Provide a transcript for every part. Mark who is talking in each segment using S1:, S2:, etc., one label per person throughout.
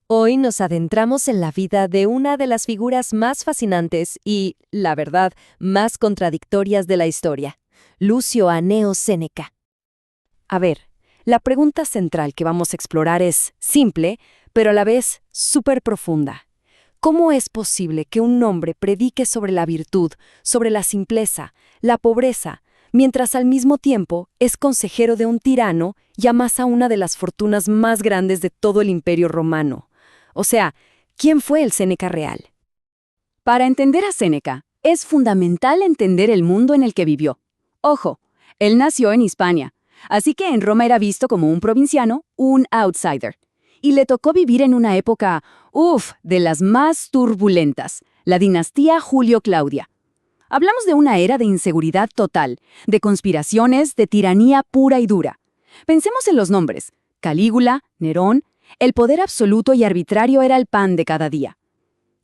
S1: Hoy nos adentramos en la vida de una de las figuras más fascinantes y, la verdad, más contradictorias de la historia, Lucio Anneo Séneca. A ver, la pregunta central que vamos a explorar es simple, pero a la vez súper profunda. ¿Cómo es posible que un hombre predique sobre la virtud, sobre la simpleza, la pobreza, mientras al mismo tiempo es consejero de un tirano y amasa una de las fortunas más grandes de todo el Imperio Romano? O sea, ¿quién fue el Séneca real?
S2: Para entender a Séneca, es fundamental entender el mundo en el que vivió. Ojo, él nació en Hispania, así que en Roma era visto como un provinciano, un outsider. Y le tocó vivir en una época, de las más turbulentas, la dinastía Julio-Claudia. Hablamos de una era de inseguridad total, de conspiraciones, de tiranía pura y dura. Pensemos en los nombres: Calígula, Nerón. El poder absoluto y arbitrario era el pan de cada día.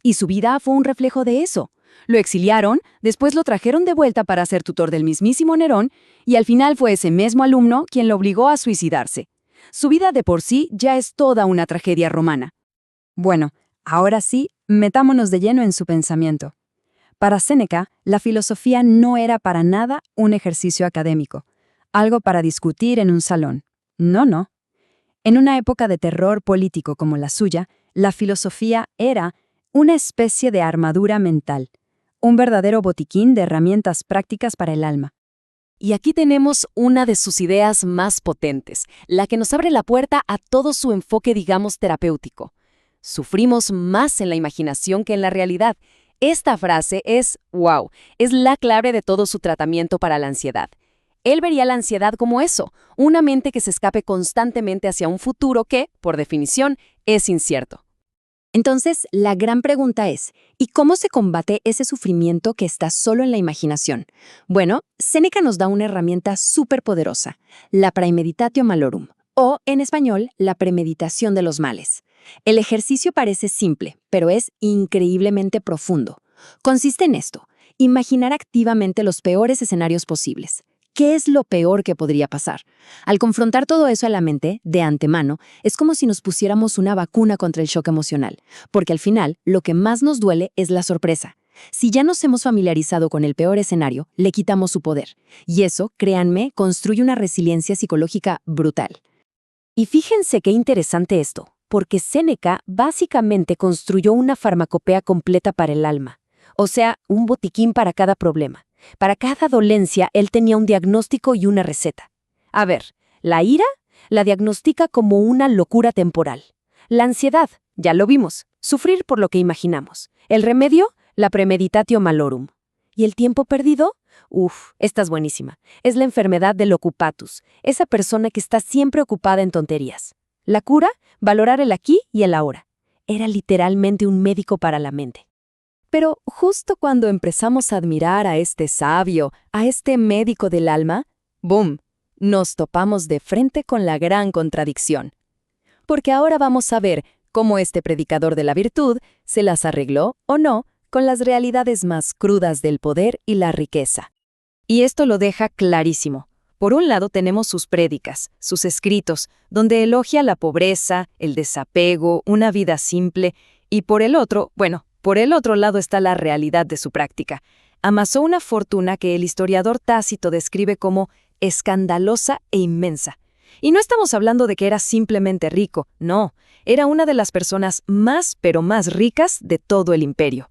S2: Y su vida fue un reflejo de eso. Lo exiliaron, después lo trajeron de vuelta para ser tutor del mismísimo Nerón, y al final fue ese mismo alumno quien lo obligó a suicidarse. Su vida de por sí ya es toda una tragedia romana. Bueno, ahora sí, metámonos de lleno en su pensamiento. Para Séneca, la filosofía no era para nada un ejercicio académico, algo para discutir en un salón. No. En una época de terror político como la suya, la filosofía era una especie de armadura mental, un verdadero botiquín de herramientas prácticas para el alma.
S1: Y aquí tenemos una de sus ideas más potentes, la que nos abre la puerta a todo su enfoque, digamos, terapéutico. Sufrimos más en la imaginación que en la realidad. Esta frase es la clave de todo su tratamiento para la ansiedad. Él vería la ansiedad como eso, una mente que se escape constantemente hacia un futuro que, por definición, es incierto.
S2: Entonces, la gran pregunta es, ¿y cómo se combate ese sufrimiento que está solo en la imaginación? Bueno, Séneca nos da una herramienta súper poderosa, la praemeditatio malorum, o, en español, la premeditación de los males. El ejercicio parece simple, pero es increíblemente profundo. Consiste en esto: imaginar activamente los peores escenarios posibles. ¿Qué es lo peor que podría pasar? Al confrontar todo eso a la mente, de antemano, es como si nos pusiéramos una vacuna contra el shock emocional, porque al final, lo que más nos duele es la sorpresa. Si ya nos hemos familiarizado con el peor escenario, le quitamos su poder. Y eso, créanme, construye una resiliencia psicológica brutal.
S1: Y fíjense qué interesante esto, porque Séneca básicamente construyó una farmacopea completa para el alma, o sea, un botiquín para cada problema. Para cada dolencia, él tenía un diagnóstico y una receta. A ver, la ira la diagnostica como una locura temporal. La ansiedad, ya lo vimos, sufrir por lo que imaginamos. El remedio, la premeditatio malorum. ¿Y el tiempo perdido? Esta es buenísima. Es la enfermedad del occupatus, esa persona que está siempre ocupada en tonterías. La cura, valorar el aquí y el ahora. Era literalmente un médico para la mente. Pero justo cuando empezamos a admirar a este sabio, a este médico del alma, ¡boom!, nos topamos de frente con la gran contradicción. Porque ahora vamos a ver cómo este predicador de la virtud se las arregló o no con las realidades más crudas del poder y la riqueza. Y esto lo deja clarísimo. Por un lado tenemos sus prédicas, sus escritos, donde elogia la pobreza, el desapego, una vida simple, y por el otro lado está la realidad de su práctica. Amasó una fortuna que el historiador Tácito describe como escandalosa e inmensa. Y no estamos hablando de que era simplemente rico, no, era una de las personas más ricas de todo el imperio.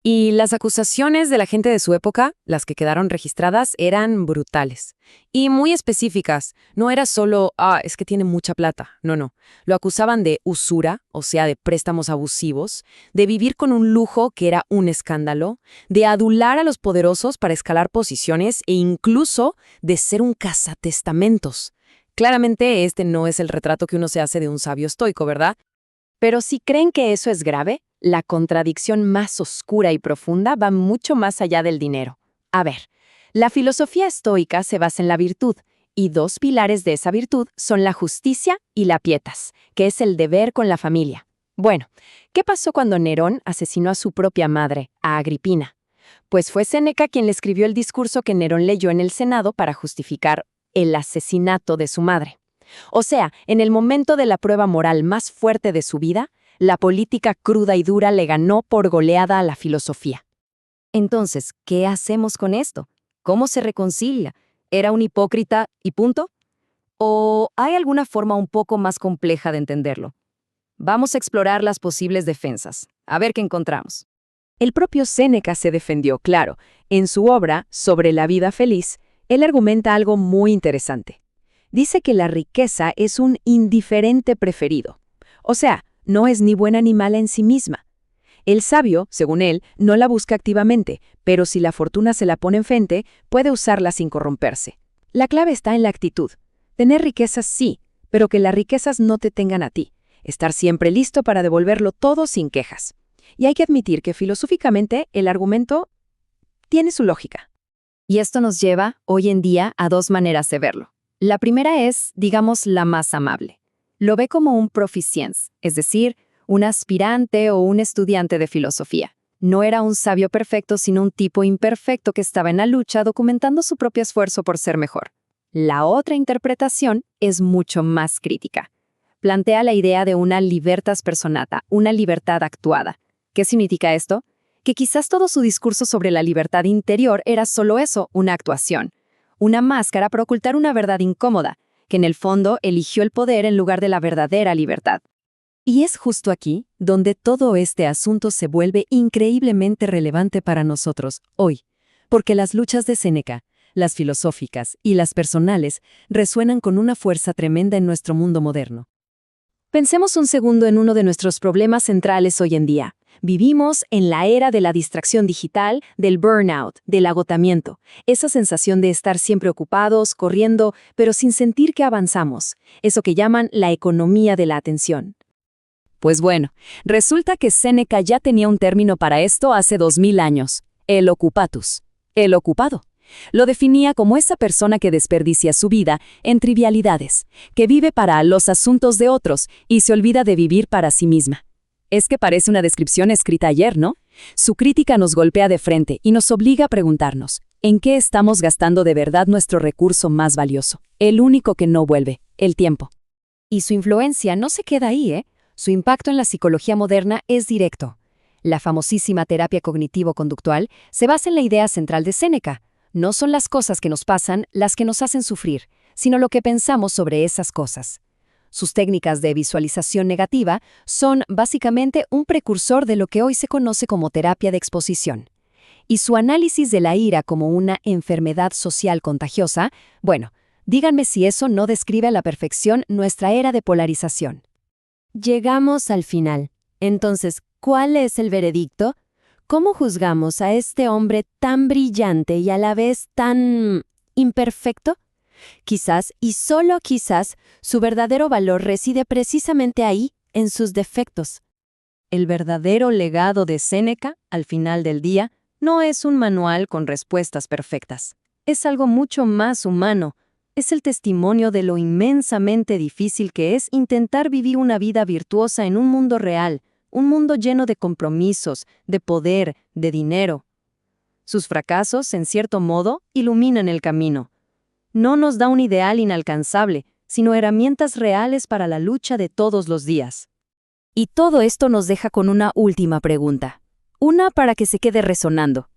S1: Y las acusaciones de la gente de su época, las que quedaron registradas, eran brutales. Y muy específicas. No era solo, es que tiene mucha plata. No. Lo acusaban de usura, o sea, de préstamos abusivos, de vivir con un lujo que era un escándalo, de adular a los poderosos para escalar posiciones e incluso de ser un cazatestamentos. Claramente este no es el retrato que uno se hace de un sabio estoico, ¿verdad? Pero si creen que eso es grave, la contradicción más oscura y profunda va mucho más allá del dinero. A ver, la filosofía estoica se basa en la virtud, y dos pilares de esa virtud son la justicia y la pietas, que es el deber con la familia. Bueno, ¿qué pasó cuando Nerón asesinó a su propia madre, a Agripina? Pues fue Séneca quien le escribió el discurso que Nerón leyó en el Senado para justificar el asesinato de su madre. O sea, en el momento de la prueba moral más fuerte de su vida, La política cruda y dura le ganó por goleada a la filosofía. Entonces, ¿qué hacemos con esto? ¿Cómo se reconcilia? ¿Era un hipócrita y punto? ¿O hay alguna forma un poco más compleja de entenderlo? Vamos a explorar las posibles defensas, a ver qué encontramos. El propio Séneca se defendió, claro. En su obra, Sobre la vida feliz, él argumenta algo muy interesante. Dice que la riqueza es un indiferente preferido. O sea, no es ni buena ni mala en sí misma. El sabio, según él, no la busca activamente, pero si la fortuna se la pone enfrente, puede usarla sin corromperse. La clave está en la actitud. Tener riquezas sí, pero que las riquezas no te tengan a ti. Estar siempre listo para devolverlo todo sin quejas. Y hay que admitir que filosóficamente el argumento tiene su lógica. Y esto nos lleva, hoy en día, a dos maneras de verlo. La primera es, digamos, la más amable. Lo ve como un proficiens, es decir, un aspirante o un estudiante de filosofía. No era un sabio perfecto, sino un tipo imperfecto que estaba en la lucha documentando su propio esfuerzo por ser mejor. La otra interpretación es mucho más crítica. Plantea la idea de una libertas personata, una libertad actuada. ¿Qué significa esto? Que quizás todo su discurso sobre la libertad interior era solo eso, una actuación. Una máscara para ocultar una verdad incómoda, que en el fondo eligió el poder en lugar de la verdadera libertad. Y es justo aquí donde todo este asunto se vuelve increíblemente relevante para nosotros hoy, porque las luchas de Séneca, las filosóficas y las personales, resuenan con una fuerza tremenda en nuestro mundo moderno. Pensemos un segundo en uno de nuestros problemas centrales hoy en día. Vivimos en la era de la distracción digital, del burnout, del agotamiento, esa sensación de estar siempre ocupados, corriendo, pero sin sentir que avanzamos, eso que llaman la economía de la atención. Pues bueno, resulta que Séneca ya tenía un término para esto hace 2000 años, el occupatus, el ocupado. Lo definía como esa persona que desperdicia su vida en trivialidades, que vive para los asuntos de otros y se olvida de vivir para sí misma. Es que parece una descripción escrita ayer, ¿no? Su crítica nos golpea de frente y nos obliga a preguntarnos, ¿en qué estamos gastando de verdad nuestro recurso más valioso? El único que no vuelve, el tiempo. Y su influencia no se queda ahí, ¿eh? Su impacto en la psicología moderna es directo. La famosísima terapia cognitivo-conductual se basa en la idea central de Séneca. No son las cosas que nos pasan las que nos hacen sufrir, sino lo que pensamos sobre esas cosas. Sus técnicas de visualización negativa son básicamente un precursor de lo que hoy se conoce como terapia de exposición. Y su análisis de la ira como una enfermedad social contagiosa, bueno, díganme si eso no describe a la perfección nuestra era de polarización. Llegamos al final. Entonces, ¿cuál es el veredicto? ¿Cómo juzgamos a este hombre tan brillante y a la vez tan imperfecto? Quizás, y solo quizás, su verdadero valor reside precisamente ahí, en sus defectos. El verdadero legado de Séneca, al final del día, no es un manual con respuestas perfectas. Es algo mucho más humano. Es el testimonio de lo inmensamente difícil que es intentar vivir una vida virtuosa en un mundo real, un mundo lleno de compromisos, de poder, de dinero. Sus fracasos, en cierto modo, iluminan el camino. No nos da un ideal inalcanzable, sino herramientas reales para la lucha de todos los días. Y todo esto nos deja con una última pregunta. Una para que se quede resonando.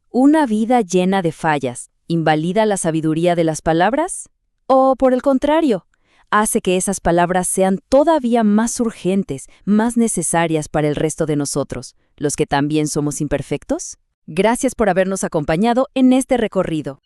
S1: ¿Una vida llena de fallas invalida la sabiduría de las palabras? ¿O, por el contrario, hace que esas palabras sean todavía más urgentes, más necesarias para el resto de nosotros, los que también somos imperfectos? Gracias por habernos acompañado en este recorrido.